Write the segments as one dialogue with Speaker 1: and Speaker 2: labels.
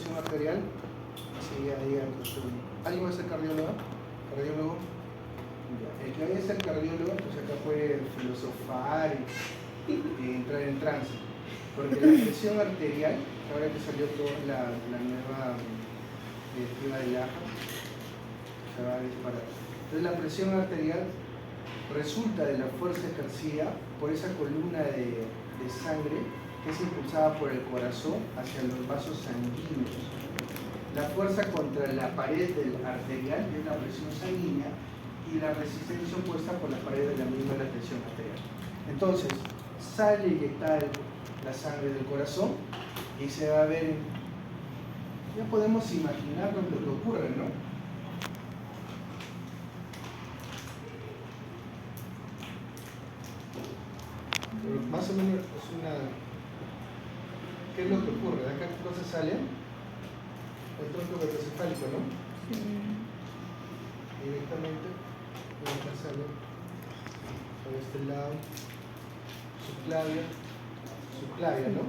Speaker 1: presión arterial. Sí, ahí ¿alguien va a ser cardiólogo? ¿Cardiólogo? Ya. El que vaya a ser cardiólogo, pues acá puede filosofar y entrar en trance. Porque la presión arterial, ahora que salió toda la nueva directiva del AJA, se va a disparar. Entonces la presión arterial resulta de la fuerza ejercida por esa columna de sangre que es impulsada por el corazón hacia los vasos sanguíneos. La fuerza contra la pared del arterial es la presión sanguínea y la resistencia opuesta por la pared de la misma la tensión arterial. Entonces, sale inyectada la sangre del corazón y se va a ver, ya podemos imaginarnos lo que ocurre, ¿no? Pero más o menos es una... ¿Qué es lo que ocurre? ¿De acá qué cosas salen? El tronco vertocefálico, ¿no?
Speaker 2: Sí.
Speaker 1: Directamente, y acá sale por este lado, subclavia, ¿no?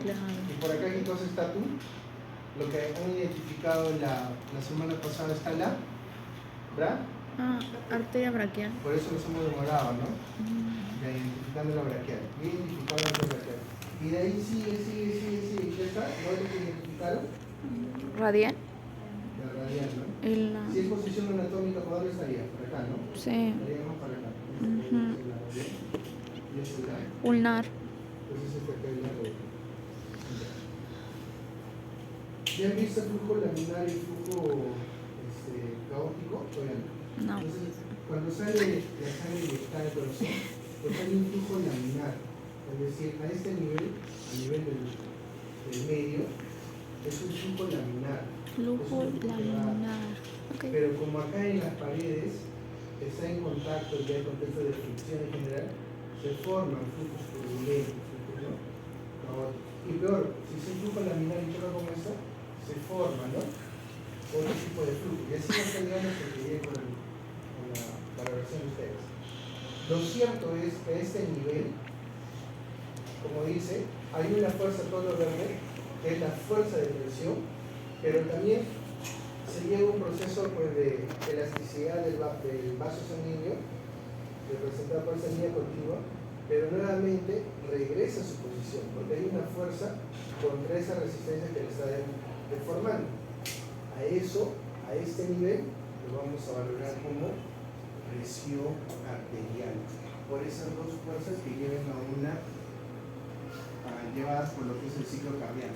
Speaker 1: Y por acá, ¿qué cosa está tú? Lo que han identificado la semana pasada está la, ¿verdad?
Speaker 2: Arteria braquial.
Speaker 1: Por eso nos hemos demorado, ¿no? Ya identificando la braquial. Identificando la braquial. Y de ahí sigue. ¿Ya está? ¿No es lo que identificaron?
Speaker 2: Radial.
Speaker 1: La radial, ¿no? Si es posición anatómica, ¿por dónde estaría? Por acá, ¿no?
Speaker 2: Sí.
Speaker 1: Estaríamos para acá. Y es el lado.
Speaker 2: Ulnar.
Speaker 1: Entonces este acá es la rodilla. ¿Ya han visto el flujo laminar y el flujo caótico? Todavía no.
Speaker 2: No.
Speaker 1: Entonces, cuando sale la sangre inyectada al corazón, pues sale un flujo laminar. Es decir, a este nivel, a nivel del medio, es un flujo laminar.
Speaker 2: Flujo laminar. Okay.
Speaker 1: Pero como acá en las paredes está en contacto, ya en contexto de fricción en general, se forman flujos turbulentos, ¿no? Y peor, si es un flujo laminar y choca como esto, se forma, ¿no? Otro tipo de flujo. Y así no tendrán que seguir con la valoración de ustedes. Lo cierto es que a este nivel, como dice, hay una fuerza todo verde, que es la fuerza de presión, pero también se lleva un proceso pues, de elasticidad del vaso sanguíneo, representado por esa línea continua, pero nuevamente regresa a su posición, porque hay una fuerza contra esa resistencia que le está deformando. A eso, a este nivel, lo vamos a valorar como presión arterial, por esas dos fuerzas que lleven a una llevadas por lo que es el ciclo cardíaco.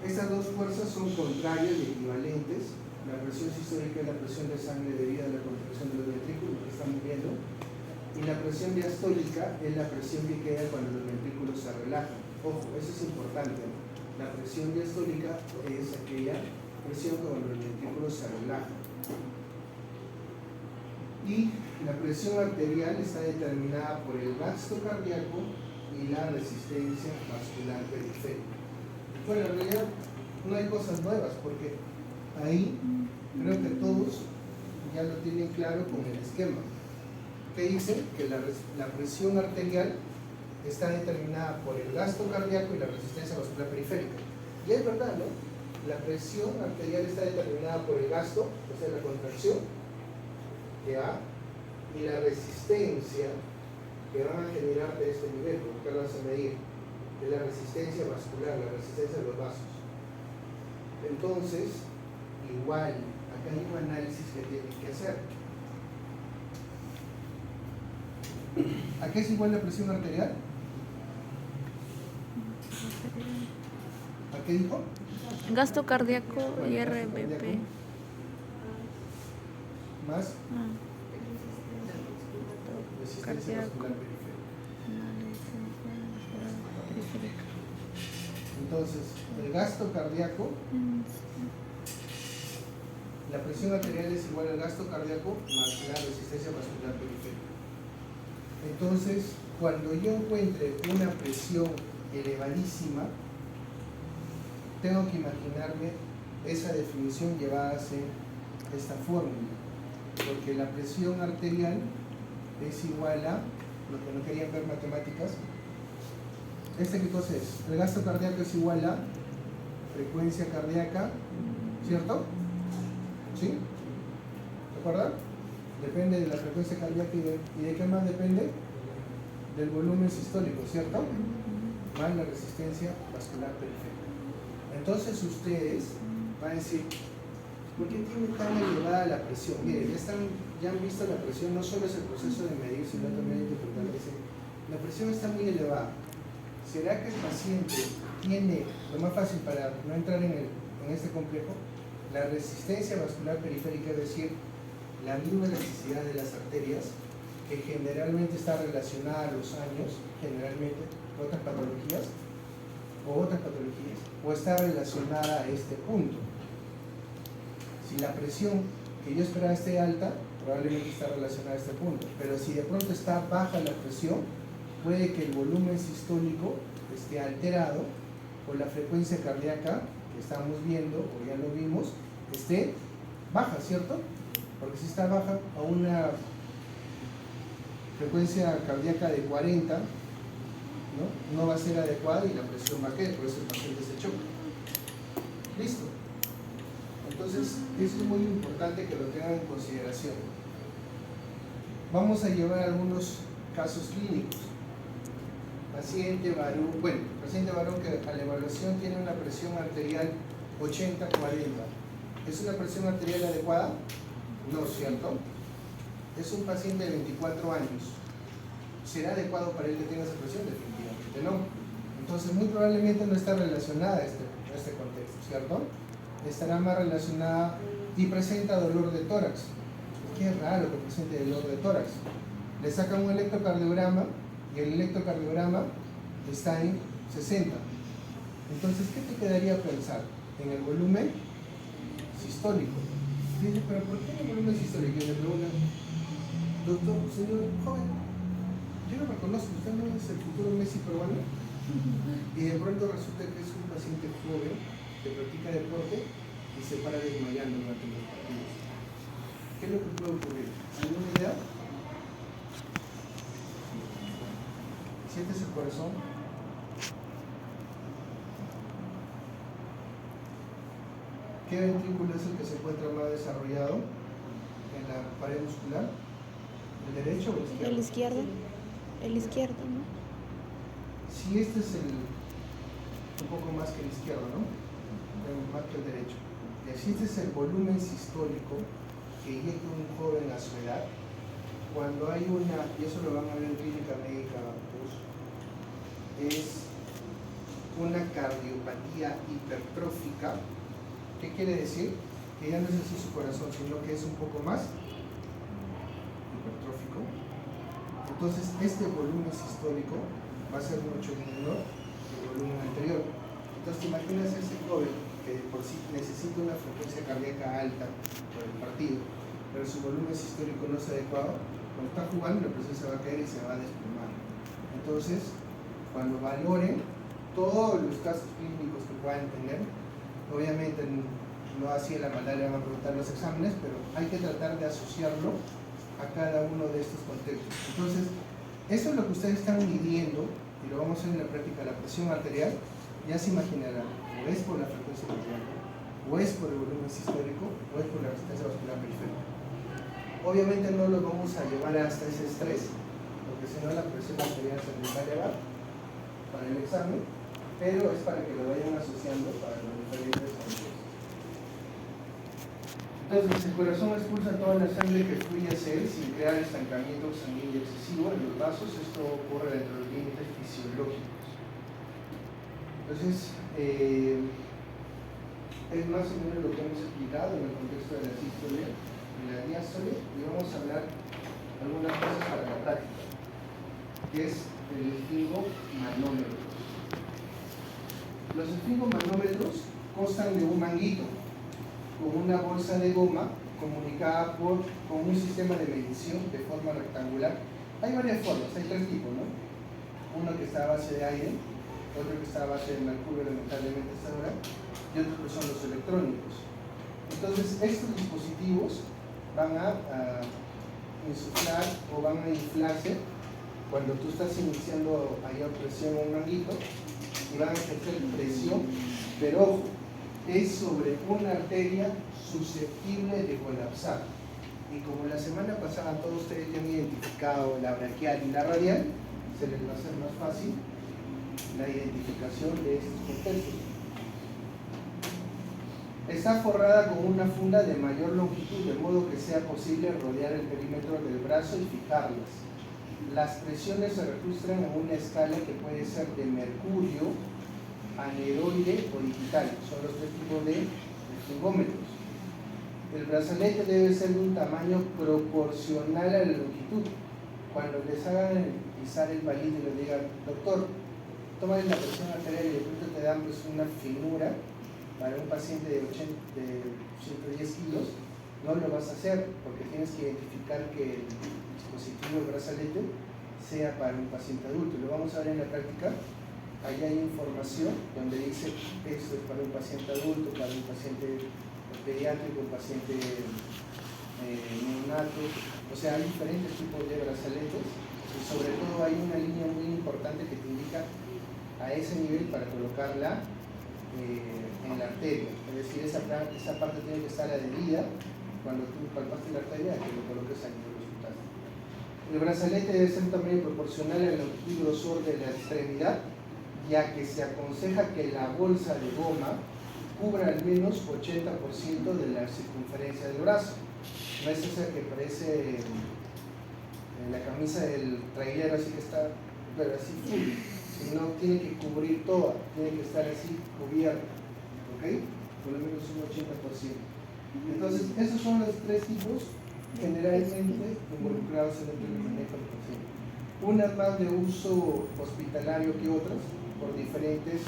Speaker 1: Estas dos fuerzas son contrarias y equivalentes. La presión sistólica es la presión de sangre debida a la contracción de los ventrículos que estamos viendo, y la presión diastólica es la presión que queda cuando los ventrículos se relajan. Ojo, eso es importante, ¿no? La presión diastólica es aquella presión cuando los ventrículos se relajan. Y la presión arterial está determinada por el gasto cardíaco y la resistencia vascular periférica. Bueno, en realidad no hay cosas nuevas porque ahí creo que todos ya lo tienen claro con el esquema. Que dice que la presión arterial está determinada por el gasto cardíaco y la resistencia vascular periférica. Y es verdad, ¿no? La presión arterial está determinada por el gasto, o sea, la contracción, ¿ya? Y la resistencia que van a generar de este nivel, porque acá lo vas a medir, es la resistencia vascular, la resistencia de los vasos. Entonces, igual, acá hay un análisis que tienen que hacer. ¿A qué es igual la presión arterial? ¿A qué dijo?
Speaker 2: Gasto cardíaco y RBP.
Speaker 1: Más resistencia vascular periférica. Entonces, el gasto cardíaco, la presión arterial es igual al gasto cardíaco más la resistencia vascular periférica. Entonces, cuando yo encuentre una presión elevadísima, tengo que imaginarme esa definición llevada a ser esta fórmula, porque la presión arterial es igual a, lo que no querían ver matemáticas, ¿qué cosa es? El gasto cardíaco es igual a frecuencia cardíaca ¿cierto? ¿Sí? ¿De acuerdo? Depende de la frecuencia cardíaca y de qué más depende del volumen sistólico, ¿cierto? Más la resistencia vascular periférica. Entonces ustedes van a decir, ¿por qué tiene tan elevada la presión? Miren, ya han visto la presión, no solo es el proceso de medir, sino también interpretar. La presión está muy elevada. ¿Será que el paciente tiene, lo más fácil para no entrar en este complejo, la resistencia vascular periférica, es decir, la misma elasticidad de las arterias, que generalmente está relacionada a los años, generalmente, otras patologías, o está relacionada a este punto? Si la presión que yo esperaba esté alta, probablemente está relacionada a este punto, pero si de pronto está baja la presión, puede que el volumen sistólico esté alterado o la frecuencia cardíaca que estamos viendo, o ya lo vimos, esté baja, ¿cierto? Porque si está baja a una frecuencia cardíaca de 40, no va a ser adecuada y la presión va a caer, por eso el paciente se choca. ¿Listo? Entonces, eso es muy importante que lo tengan en consideración. Vamos a llevar algunos casos clínicos. Paciente varón que a la evaluación tiene una presión arterial 80-40. ¿Es una presión arterial adecuada? No, ¿cierto? Es un paciente de 24 años. ¿Será adecuado para él que tenga esa presión? Definitivamente no. Entonces, muy probablemente no está relacionada a este contexto, ¿cierto? Estará más relacionada y presenta dolor de tórax. Qué raro que presente dolor de tórax. Le sacan un electrocardiograma y el electrocardiograma está en 60. Entonces, ¿qué te quedaría pensar? En el volumen sistólico. Dice, ¿pero por qué el volumen sistólico? Y le preguntan, doctor, señor joven, yo no me conozco, ¿usted no es el futuro Messi peruano? Y de pronto resulta que es un paciente joven que practica deporte y se para desmayando durante los partidos. ¿Qué es lo que puede ocurrir? ¿Alguna idea? ¿Sientes el corazón? ¿Qué ventrículo es el que se encuentra más desarrollado en la pared muscular? ¿El derecho o el izquierdo?
Speaker 2: El izquierdo. El izquierdo, ¿no?
Speaker 1: Si este es un poco más que el izquierdo, ¿no? Más que el derecho. Y así este es el volumen sistólico que inyecta un joven a su edad. Cuando hay y eso lo van a ver en clínica médica, es una cardiopatía hipertrófica. ¿Qué quiere decir? Que ya no es así su corazón, sino que es un poco más hipertrófico. Entonces, este volumen sistólico va a ser mucho menor que el volumen anterior. Entonces, te imaginas ese joven que por sí necesita una frecuencia cardíaca alta por el partido, pero su volumen sistólico no es adecuado. Cuando está jugando, la presión se va a caer y se va a desplomar. Entonces, cuando valoren todos los casos clínicos que puedan tener, obviamente no así en la maldad le van a preguntar los exámenes, pero hay que tratar de asociarlo a cada uno de estos contextos. Entonces, eso es lo que ustedes están midiendo, y lo vamos a hacer en la práctica, la presión arterial. Ya se imaginarán, o es por la frecuencia cardíaca, o es por el volumen sistólico, o es por la resistencia vascular periférica. Obviamente no lo vamos a llevar hasta ese estrés, porque si no la presión arterial se les va a elevar para el examen, pero es para que lo vayan asociando para los diferentes contextos. Entonces, el corazón expulsa toda la sangre que fluye hacia él sin crear estancamiento sanguíneo excesivo en los vasos. Esto ocurre dentro de los límites fisiológicos. Entonces, es más o menos lo que hemos explicado en el contexto de la sístole y la diástole, y vamos a hablar algunas cosas para la práctica, que es el esfingomanómetro. Los esfingomanómetros constan de un manguito con una bolsa de goma comunicada con un sistema de medición de forma rectangular. Hay varias formas, hay tres tipos, ¿no? Uno que está a base de aire, otro que está a base de mercurio, lamentablemente hasta ahora, y otros que son los electrónicos. Entonces, estos dispositivos van a insuflar o van a inflarse cuando tú estás iniciando mayor presión a un manguito y van a ejercer presión, pero ojo, es sobre una arteria susceptible de colapsar. Y como la semana pasada todos ustedes ya han identificado la braquial y la radial, se les va a hacer más fácil la identificación de estos contextos. Está forrada con una funda de mayor longitud, de modo que sea posible rodear el perímetro del brazo y fijarlas. Las presiones se registran en una escala que puede ser de mercurio, aneroide o digital. Son los tres tipos de esfingómetros. El brazalete debe ser de un tamaño proporcional a la longitud. Cuando les hagan pisar el palito y les digan, doctor, toma la presión arterial y de pronto te dan pues, una finura para un paciente de 110 kilos, no lo vas a hacer porque tienes que identificar que el dispositivo del brazalete sea para un paciente adulto. Lo vamos a ver en la práctica. Ahí hay información donde dice esto es para un paciente adulto, para un paciente pediátrico, un paciente neonato. O sea, hay diferentes tipos de brazaletes y sobre todo hay una línea muy importante que te indica a ese nivel para colocarla en la arteria. Es decir, esa parte tiene que estar adherida cuando tú palpaste la arteria que lo coloques a nivel horizontal. El brazalete debe ser también proporcional a la longitud y grosor de la extremidad, ya que se aconseja que la bolsa de goma cubra al menos 80% de la circunferencia del brazo. No es esa que parece en la camisa del trailero, así que está, pero así full, sino tiene que cubrir toda, tiene que estar así cubierta, ¿ok? Por lo menos un 80%. Entonces, esos son los tres tipos generalmente involucrados en el manejo del paciente. Unas más de uso hospitalario que otras, por diferentes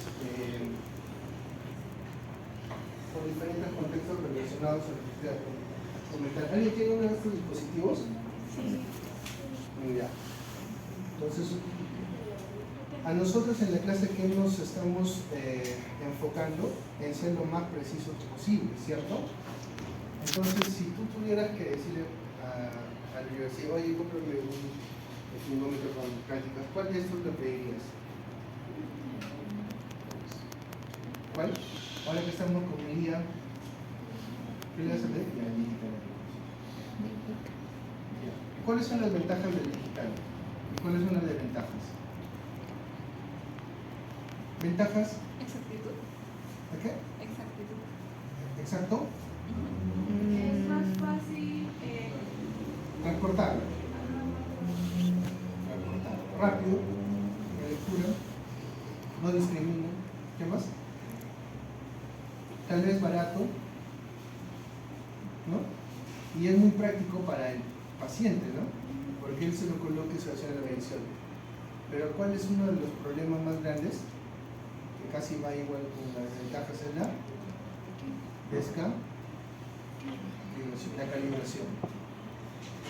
Speaker 1: contextos relacionados a la necesidad comentar. ¿Alguien tiene uno de estos dispositivos? Sí. Ya. Entonces, a nosotros en la clase que nos estamos enfocando en ser lo más precisos posible, ¿cierto? Entonces, si tú tuvieras que decirle a la universidad, oye, cómprame un esfingómetro con prácticas, ¿cuál de estos le pedirías? ¿Cuál? Ahora que estamos con Lía, ¿qué le vas a pedir? La digital. ¿Cuáles son las ventajas del digital? ¿Y cuáles son las desventajas? ¿Ventajas?
Speaker 3: Exactitud.
Speaker 1: ¿De qué?
Speaker 3: Exactitud.
Speaker 1: ¿Exacto?
Speaker 3: Es más fácil
Speaker 1: Transportarlo. Rápido, la lectura, no discrimina. ¿Qué más? Tal vez barato, ¿no? Y es muy práctico para el paciente, ¿no? Porque él se lo coloca y se va a hacer la medición. Pero ¿cuál es uno de los problemas más grandes? Que casi va igual con las ventajas en la la calibración.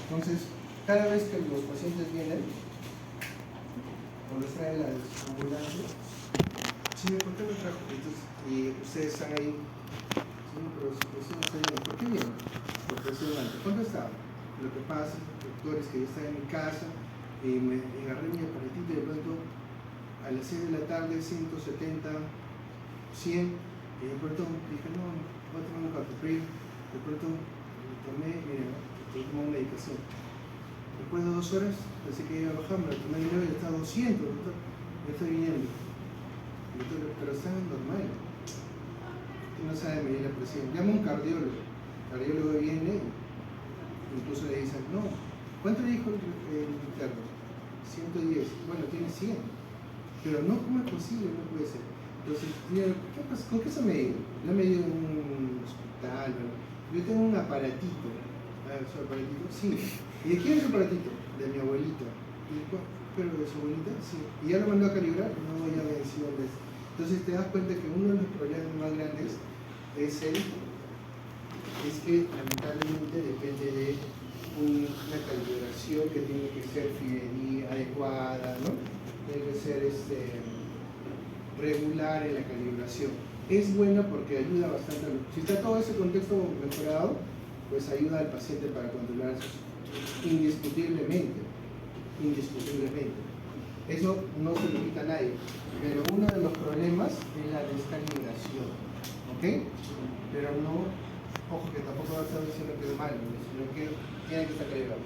Speaker 1: Entonces, cada vez que los pacientes vienen o les traen las ambulancias, sí, ¿por qué me trajo? Entonces, y ustedes están ahí, sí, pero su presión está bien. ¿Por qué vienen? Por presión alta. ¿Cuánto estaba? Lo que pasa, doctores, que yo estaba en mi casa y me agarré mi aparatito y de pronto a las 6 de la tarde, 170, 100, y de pronto dije, no, voy a tomar un captopril. De pronto tomé, mira, tomé una medicación. Después de 2 horas, pensé que iba a bajar, me lo tomé de nuevo y estaba 200, doctor. Ya estoy viniendo. Doctor, pero está normal. Usted no sabe medir la presión. Llama a un cardiólogo. El cardiólogo viene, incluso le dicen, no, ¿cuánto le dijo el interno? 110. Bueno, tiene 100. Pero no, ¿cómo es posible? No puede ser. Entonces, mira, ¿con qué se ha medido? ¿Lo ha medido en un hospital? ¿No? Yo tengo un aparatito. ¿Su aparatito? Sí. ¿Y de quién es el aparatito? De mi abuelita. ¿Pero de su abuelita? Sí. ¿Y ya lo mandó a calibrar? No, ya venció. Entonces te das cuenta que uno de los problemas más grandes es que lamentablemente depende de una calibración que tiene que ser fidedigna, adecuada, ¿no? Tiene que ser regular en la calibración. Es buena porque ayuda bastante. Si está todo ese contexto mejorado, pues ayuda al paciente para controlar indiscutiblemente. Eso no se lo quita a nadie. Pero uno de los problemas es la descalibración. ¿ok? Pero no, ojo que tampoco va a estar diciendo que es malo, sino que tiene que estar calibrado.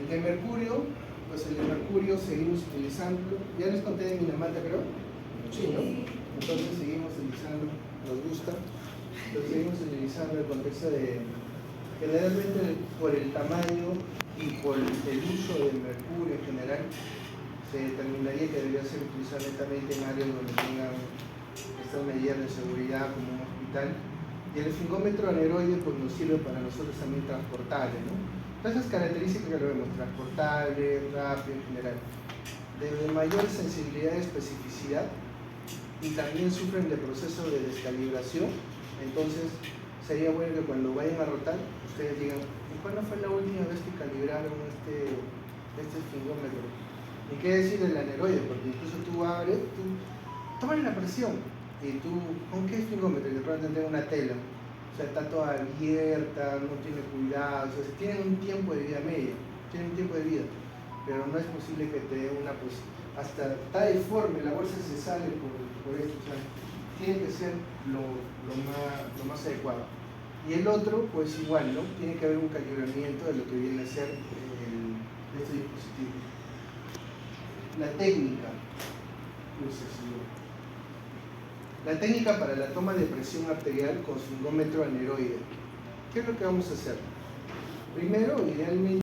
Speaker 1: El de mercurio, pues el de mercurio seguimos utilizándolo. Ya les conté de Minamata, creo. Sí, ¿no? Entonces seguimos utilizando, nos gusta. Entonces seguimos utilizando el contexto de, generalmente por el tamaño y por el uso del mercurio en general, se determinaría que debería ser utilizado netamente en áreas donde tengan estas medidas de seguridad como un hospital. Y el esfingómetro aneroide pues nos sirve para nosotros también transportable, ¿no? Todas esas características que lo vemos, transportable, rápido en general, de mayor sensibilidad y especificidad, y también sufren de proceso de descalibración. Entonces sería bueno que cuando vayan a rotar ustedes digan, ¿y cuándo fue la última vez que calibraron este esfingómetro? ¿Y qué decir del aneroide? Porque incluso tú abres, tú tomas la presión y tú, ¿con qué esfingómetro? Y de pronto tendrás una tela, o sea, está toda abierta, no tiene cuidado, o sea, tienen un tiempo de vida media, tienen un tiempo de vida, pero no es posible que te dé una, pues, hasta está deforme, la bolsa se sale por esto, o sea, tiene que ser lo más adecuado. Y el otro, pues igual, ¿no? Tiene que haber un calibramiento de lo que viene a ser este dispositivo. La técnica, la técnica para la toma de presión arterial con sfingómetro aneroide. ¿Qué es lo que vamos a hacer? Primero, idealmente,